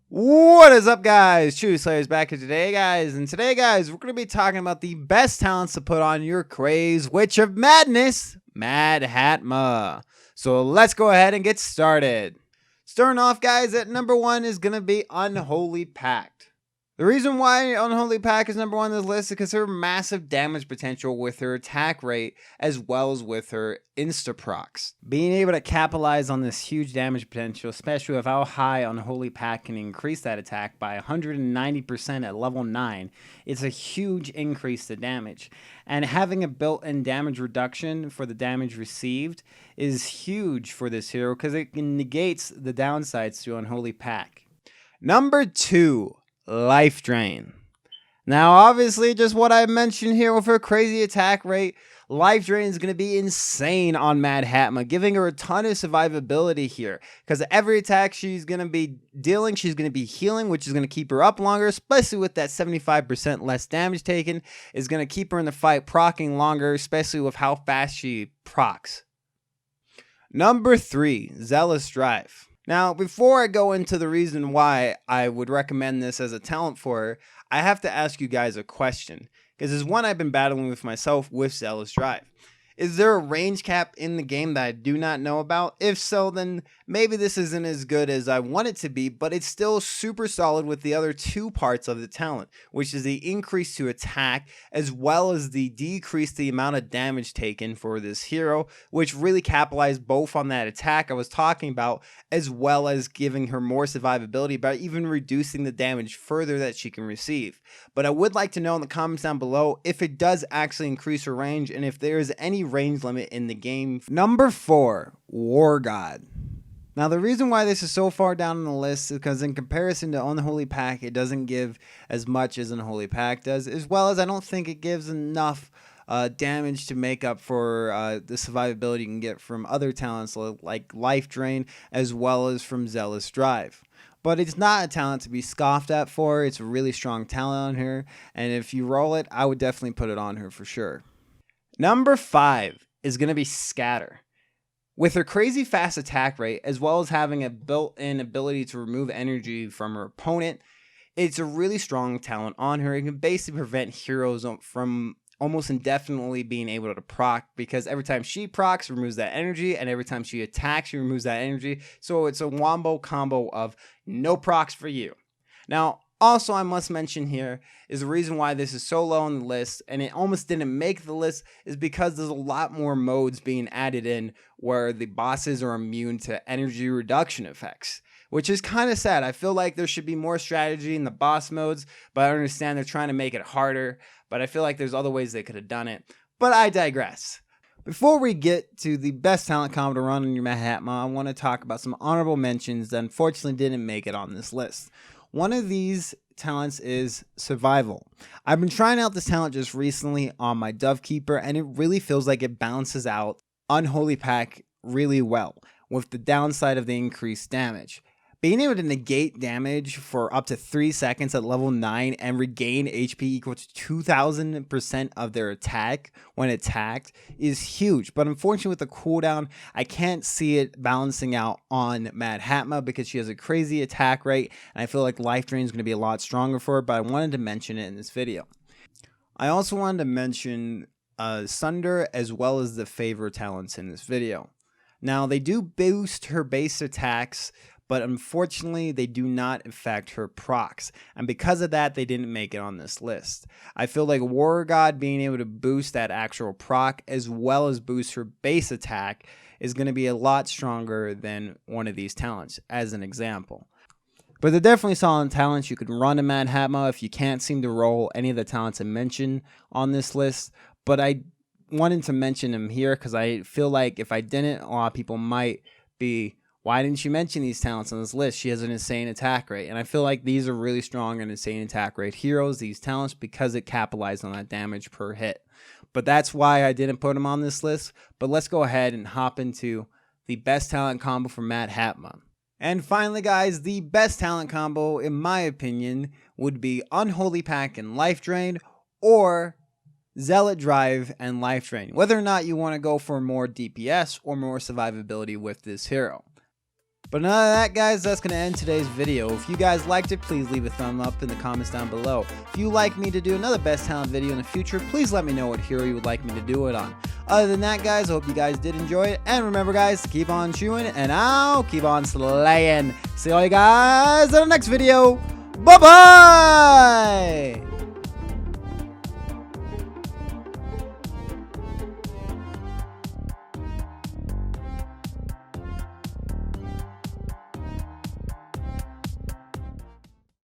What is up, guys? ChewySlayer is back here today, guys. And today, guys, we're going to be talking about the best talents to put on your Craze Witch of Madness, Mad Hatma. So let's go ahead and get started. Starting off, guys, at number 1 is going to be Unholy Pact. The reason why Unholy Pact is number 1 on this list is because her massive damage potential with her attack rate as well as with her insta-procs. Being able to capitalize on this huge damage potential, especially with how high Unholy Pact can increase that attack by 190% at level 9, it's a huge increase to damage. And having a built-in damage reduction for the damage received is huge for this hero because it negates the downsides to Unholy Pact. Number 2. Life Drain. Now, obviously, just what I mentioned here with her crazy attack rate, Life Drain is going to be insane on Mad Hatma, giving her a ton of survivability here. Because every attack she's going to be dealing, she's going to be healing, which is going to keep her up longer, especially with that 75% less damage taken, is going to keep her in the fight proccing longer, especially with how fast she procs. Number 3, Ellis Strife. Now, before I go into the reason why I would recommend this as a talent for her, I have to ask you guys a question. Because there's one I've been battling with myself with Ellis Strife. Is there a range cap in the game that I do not know about? If so, then maybe this isn't as good as I want it to be, but it's still super solid with the other 2 parts of the talent, which is the increase to attack as well as the decrease the amount of damage taken for this hero, which really capitalized both on that attack I was talking about as well as giving her more survivability by even reducing the damage further that she can receive. But I would like to know in the comments down below if it does actually increase her range and if there is any range limit in the game. Number 4, War God. Now, the reason why this is so far down on the list is because in comparison to Unholy Pact, it doesn't give as much as Unholy Pact does, as well as I don't think it gives enough damage to make up for the survivability you can get from other talents like Life Drain as well as from Ellis Strife. But it's not a talent to be scoffed at for. It's a really strong talent on her, and if you roll it, I would definitely put it on her for sure. Number 5 is going to be Scatter. With her crazy fast attack rate, as well as having a built-in ability to remove energy from her opponent, it's a really strong talent on her. It can basically prevent heroes from almost indefinitely being able to proc, because every time she procs, removes that energy, and every time she attacks, she removes that energy. So it's a wombo combo of no procs for you. Now, also, I must mention here is the reason why this is so low on the list and it almost didn't make the list is because there's a lot more modes being added in where the bosses are immune to energy reduction effects, which is kind of sad. I feel like there should be more strategy in the boss modes, but I understand they're trying to make it harder, but I feel like there's other ways they could have done it. But I digress. Before we get to the best talent combo to run in your Mad Hatma, I want to talk about some honorable mentions that unfortunately didn't make it on this list. One of these talents is Survival. I've been trying out this talent just recently on my Dovekeeper, and it really feels like it balances out Unholy Pact really well, with the downside of the increased damage. Being able to negate damage for up to 3 seconds at level 9 and regain HP equal to 2000% of their attack when attacked is huge. But unfortunately with the cooldown, I can't see it balancing out on Mad Hatma because she has a crazy attack rate and I feel like Life Drain is going to be a lot stronger for her, but I wanted to mention it in this video. I also wanted to mention Sunder as well as the favor talents in this video. Now they do boost her base attacks, but unfortunately they do not affect her procs, and because of that they didn't make it on this list. I feel like War God being able to boost that actual proc as well as boost her base attack is going to be a lot stronger than one of these talents, as an example. But they're definitely solid talents. You can run a Mad Hatma if you can't seem to roll any of the talents I mentioned on this list, but I wanted to mention them here because I feel like if I didn't, a lot of people might be, why didn't you mention these talents on this list? She has an insane attack rate. And I feel like these are really strong and insane attack rate heroes, these talents, because it capitalized on that damage per hit. But that's why I didn't put them on this list. But let's go ahead and hop into the best talent combo for Mad Hatma. And finally, guys, the best talent combo, in my opinion, would be Unholy Pact and Life Drain, or Zealot Drive, and Life Drain, whether or not you want to go for more DPS or more survivability with this hero. But none of that, guys, that's going to end today's video. If you guys liked it, please leave a thumb up in the comments down below. If you like me to do another best talent video in the future, please let me know what hero you would like me to do it on. Other than that, guys, I hope you guys did enjoy it. And remember, guys, keep on chewing and I'll keep on slaying. See all you guys in the next video. Bye-bye!